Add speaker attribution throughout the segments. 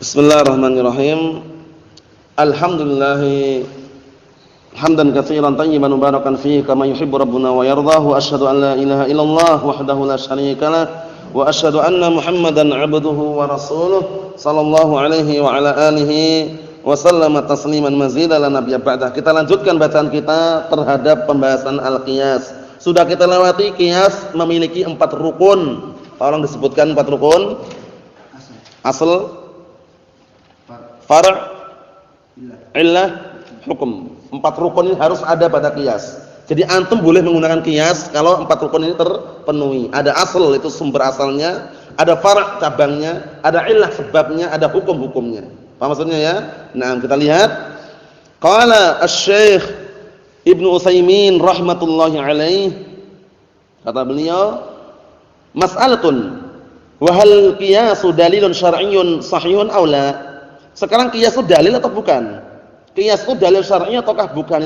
Speaker 1: Bismillahirrahmanirrahim. Alhamdulillah hamdan katsiran tayyiban mubarakan fihi kama yuhibbu rabbuna wa yardah wa asyhadu an la ilaha illallah wahdahu la syarika wa asyhadu anna Muhammadan 'abduhu wa rasuluh sallallahu alaihi wa ala alihi wa sallama tasliman mazida la nabiyya ba'dah. Kita lanjutkan bacaan kita terhadap pembahasan al-qiyas. Sudah kita lewati qiyas memiliki 4 rukun. Tolong disebutkan 4 rukun. Asal, far', illah, hukum. 4 rukun ini harus ada pada qiyas. Jadi antum boleh menggunakan qiyas kalau 4 rukun ini terpenuhi. Ada asal, itu sumber asalnya, ada far' cabangnya, ada illah sebabnya, ada hukum-hukumnya. Paham maksudnya ya? Nah, kita lihat. Qala asy-Syaikh Ibnu Utsaimin rahmatullahi alaih, kata beliau, mas'alatun wa hal qiyasu dalilun syar'iyyun sahihun aw la? Sekarang qiyas itu dalil atau bukan? Qiyas itu dalil syar'i ataukah bukan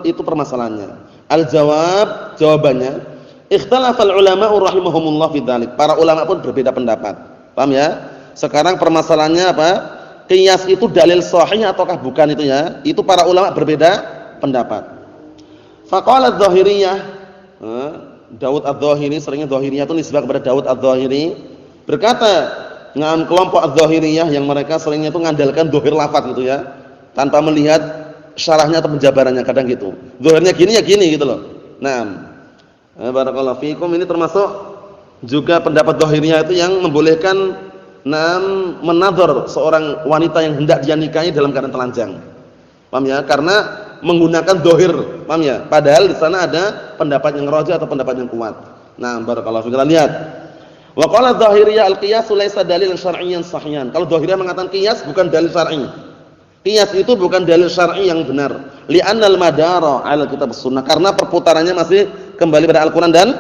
Speaker 1: itu permasalahannya. Al-jawab, jawabannya, ikhtalafal ulama'u rahimahumullah fi dzalik. Para ulama pun berbeda pendapat. Paham ya? Sekarang permasalahannya apa? Qiyas itu dalil sahih ataukah bukan itu ya? Itu para ulama berbeda pendapat. Faqala adz-Dzahiriyah, Daud adz-Dzahiri, seringnya Dzahiriyah itu nisbah kepada Daud adz-Dzahiri, berkata, ngam kelompok adz-Dzahiriyah yang mereka seringnya itu mengandalkan dzahir lafaz gitu ya, tanpa melihat syarahnya atau penjabarannya, kadang gitu. Dzahirnya gini ya gini gitu loh. Naam. Barakallahu fikum, ini termasuk juga pendapat dzahiriyah itu yang membolehkan menadhar seorang wanita yang hendak dia nikahi dalam keadaan telanjang. Paham ya? Karena menggunakan dzahir, paham ya? Padahal di sana ada pendapat yang rajih atau pendapat yang kuat. Nah, barakallahu fikum. Kita lihat. Wa qala dzahiriyah al-qiyas laisa dalilan syar'iyyan sahihan. Kalau dzahiriyah mengatakan qiyas bukan dalil syar'i. Qiyas itu bukan dalil syar'i yang benar. Li'annal madara 'ala kitab sunnah, karena perputarannya masih kembali pada Al-Qur'an dan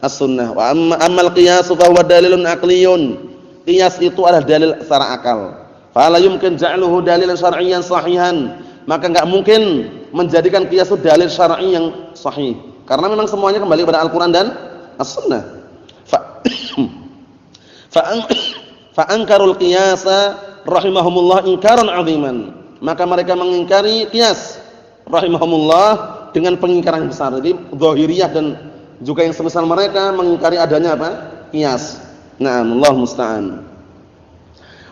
Speaker 1: As-Sunnah. Wa ammal qiyas fa huwa dalilun aqliyun. Qiyas itu adalah dalil secara akal. Fa la yumkin ja'luhu dalilan syar'iyyan sahihan. Maka enggak mungkin menjadikan qiyas itu dalil syar'i yang sahih. Karena memang semuanya kembali kepada Al-Qur'an dan As-Sunnah. Fa ankarul qiyasa rahimahumullah inkaran 'aziman. Maka mereka mengingkari qiyas rahimahumullah dengan pengingkaran yang besar. Jadi dzahiriyah dan juga yang semisal mereka mengingkari adanya apa? Qiyas. Na'am, Allah musta'an.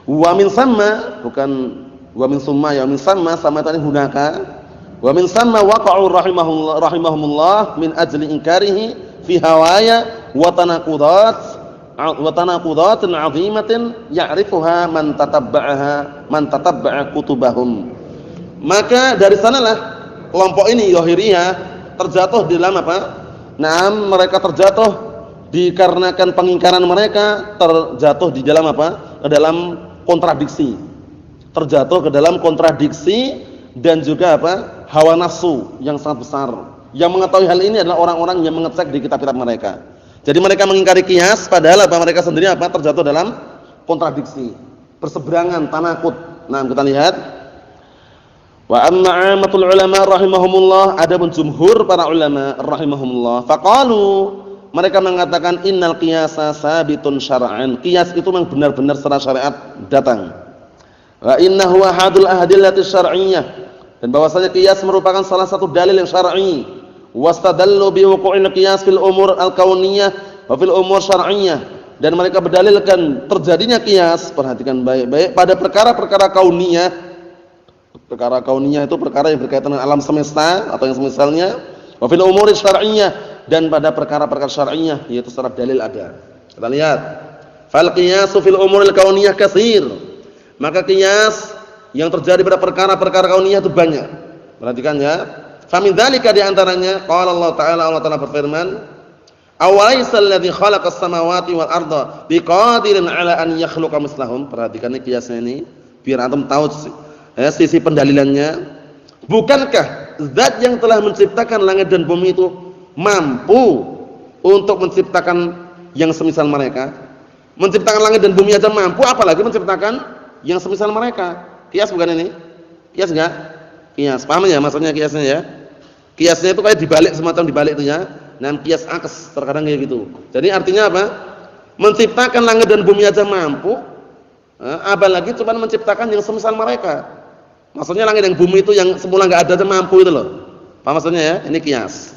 Speaker 1: Wa min samma, bukan wa min summa ya, min samma sama tadi hunaka. Wa min samma waqa'u rahimahumullah min ajli inkarihi fi hawaya wa tanaqudatin 'azimatin ya'rifuha man tatabba'a kutubahum. Maka dari sanalah kelompok ini Dzahiriyah terjatuh di dalam apa? Naam, mereka terjatuh dikarenakan pengingkaran mereka, terjatuh di dalam apa? Ke dalam kontradiksi. Terjatuh ke dalam kontradiksi dan juga apa? Hawa nafsu yang sangat besar. Yang mengetahui hal ini adalah orang-orang yang mengecek di kitab-kitab mereka. Jadi mereka mengingkari qiyas padahal apa? Mereka sendiri apa? Terjatuh dalam kontradiksi, perseberangan, tanakut. Nah, kita lihat. Wa amma 'amatul ulama rahimahumullah, adapun jumhur para ulama rahimahumullah, faqalu, mereka mengatakan innal qiyasa sabitun syar'an. Qiyas itu memang benar-benar secara syariat datang. Wa innahu ahadul ahadillati syar'iyyah, dan bahwasanya qiyas merupakan salah satu dalil yang syar'i. Wastadallu bi wuqu'il qiyas fil umur al-kauniyah wa fil umur syar'iyyah, dan mereka berdalilkan terjadinya qiyas, perhatikan baik-baik, pada perkara-perkara kauniyah. Perkara kauniyah itu perkara yang berkaitan dengan alam semesta atau yang semisalnya, wa fil umur syar'iyyah, dan pada perkara-perkara syar'iyyah, yaitu secara dalil ada. Kita lihat. Fal qiyasu fil umuril kauniyah katsir. Maka qiyas yang terjadi pada perkara-perkara kauniyah itu banyak. Perhatikan ya. Fa min dzalika, di antaranya qala Allah Ta'ala berfirman, "Awalaysa alladzi khalaqas samawati wal arda biqadirin 'ala an yakhluqa mislahum." Perhatikan ini qiyasnya ini biar antum tahu sisi pendalilannya. Bukankah zat yang telah menciptakan langit dan bumi itu mampu untuk menciptakan yang semisal mereka? Menciptakan langit dan bumi aja mampu, apalagi menciptakan yang semisal mereka. Qiyas bukan ini? Qiyas enggak? Qiyas. Paham ya maksudnya qiyasnya ya? Qiyasnya itu kayak dibalik, semacam dibalik itu ya. Nah, qiyas aks terkadang kayak gitu. Jadi artinya apa? Menciptakan langit dan bumi aja mampu, Apalagi cuma menciptakan yang semisal mereka. Maksudnya langit dan bumi itu yang semula enggak ada aja mampu itu loh. Paham maksudnya ya? Ini qiyas.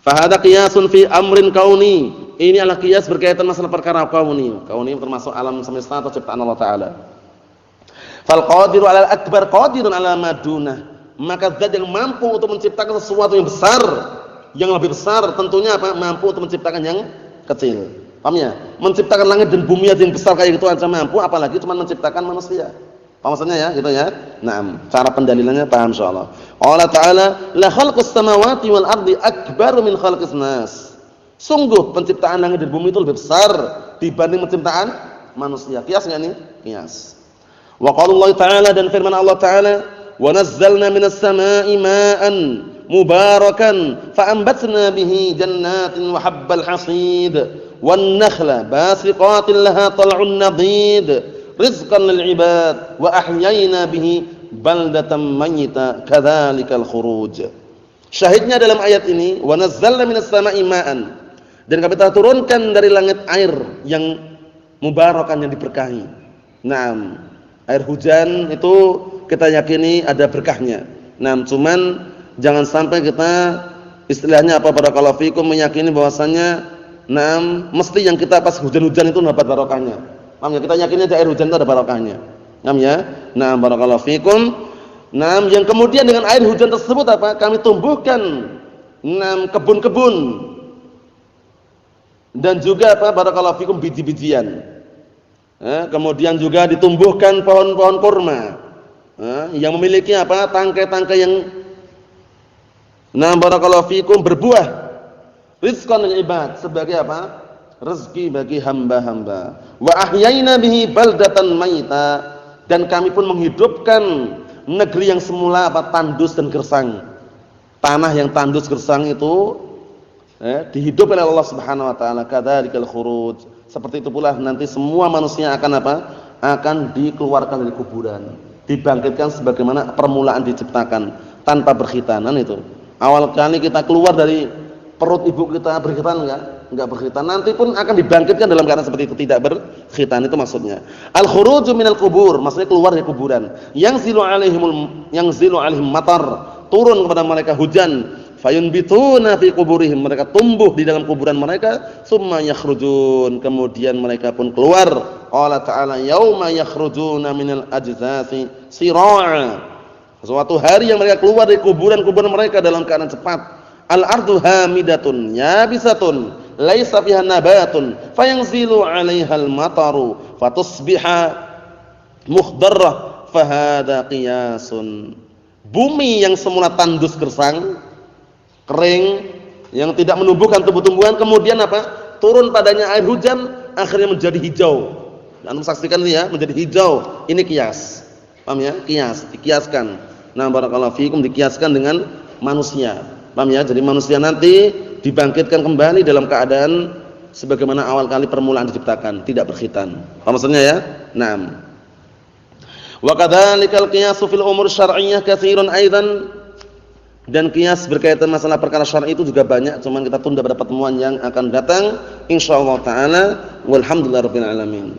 Speaker 1: Fa hadza qiyasun fi amrin kauni. Ini adalah qiyas berkaitan masalah perkara kauni. Kauni termasuk alam semesta atau ciptaan Allah taala. Fal qadiru 'alal akbar qadirun 'ala ma dunah. Maka zat yang mampu untuk menciptakan sesuatu yang besar, yang lebih besar tentunya apa? Mampu untuk menciptakan yang kecil. Paham ya? Menciptakan langit dan bumi yang besar kayak gitu aja mampu, apalagi cuma menciptakan manusia. Paham maksudnya ya? Gitu ya. Naam, cara pendalilannya paham insyaallah. Allah Ta'ala, "La khalqus samawati wal ardi akbaru min khalqis nas." Sungguh penciptaan langit dan bumi itu lebih besar dibanding penciptaan manusia. Qiyas enggak nih? Qiyas. Wa qala Allah Ta'ala, dan firman Allah Ta'ala, "Wa nazzalna minas sama'i ma'an mubarakan fa'ambatna bihi jannatin wa habbal hasid wan nakhla basiqatin laha tal'un nadid rizqan lil 'ibad wa ahyayna bihi baldatan mayyita kadzalikal khuruj." Syahidnya dalam ayat ini, "Wa nazzalna minas sama'i ma'an." Dan kami telah turunkan dari langit air yang mubarakan, yang diberkahi. Naam. Air hujan itu kita yakini ada berkahnya. Nah, cuman jangan sampai kita istilahnya apa, barakallahu fikum, meyakini bahwasanya mesti yang kita pas hujan-hujan itu dapat barokahnya. Paham ya? Kita yakinnya air hujan itu ada barokahnya. Paham ya? Nah, barakallahu fikum. Yang kemudian dengan air hujan tersebut apa? Kami tumbuhkan kebun-kebun dan juga apa, barakallahu fikum, biji-bijian. Kemudian juga ditumbuhkan pohon-pohon kurma yang memiliki apa, tangkai-tangkai yang barakallahu fikum berbuah, rizqan lil ibad, sebagai apa, rezeki bagi hamba-hamba. Wa ahyayna bihi baldatan mayyita, dan kami pun menghidupkan negeri yang semula apa, tandus dan gersang. Tanah yang tandus gersang itu dihidupkan oleh Allah Subhanahu wa taala. Kadzalikal khuruj. Seperti itu pula nanti semua manusia akan apa? Akan dikeluarkan dari kuburan, dibangkitkan sebagaimana permulaan diciptakan tanpa berkhitanan itu. Awal kali kita keluar dari perut ibu kita berkhitan enggak berkhitan. Nanti pun akan dibangkitkan dalam keadaan seperti itu, tidak berkhitan, itu maksudnya. Al-khuruju minal kubur, maksudnya keluar dari kuburan. Yang zilu alaihim matar, turun kepada mereka hujan. Fayunbituna fi kuburihim, mereka tumbuh di dalam kuburan mereka. Summa yakhrujun, kemudian mereka pun keluar. Allah Ta'ala, yauma yakhrujuna minal ajzati sira'a, suatu hari yang mereka keluar dari kuburan-kuburan mereka dalam keadaan cepat. Al-ardu hamidatun yabisatun laisa fiha nabatun fayanzilu 'alaihal mataru fatusbiha mukhdarrah fahada qiyasun. Bumi yang semula tandus gersang, kering, yang tidak menumbuhkan tumbuh-tumbuhan, kemudian apa? Turun padanya air hujan, akhirnya menjadi hijau. Anda saksikan ini ya, menjadi hijau. Ini qiyas. Paham ya? Qiyas, dikiaskan. Nah, barakallahu fikum, dikiaskan dengan manusia. Paham ya? Jadi manusia nanti dibangkitkan kembali dalam keadaan sebagaimana awal kali permulaan diciptakan, tidak berkhitan. Paham maksudnya ya? Naam. Wa kadzalikal qiyasu fil umur syar'iyyah katsirun aidan. Dan qiyas berkaitan masalah perkara syar'i itu juga banyak, cuman kita tunda pada pertemuan yang akan datang insyaallah taala. Walhamdulillahirabbil alamin.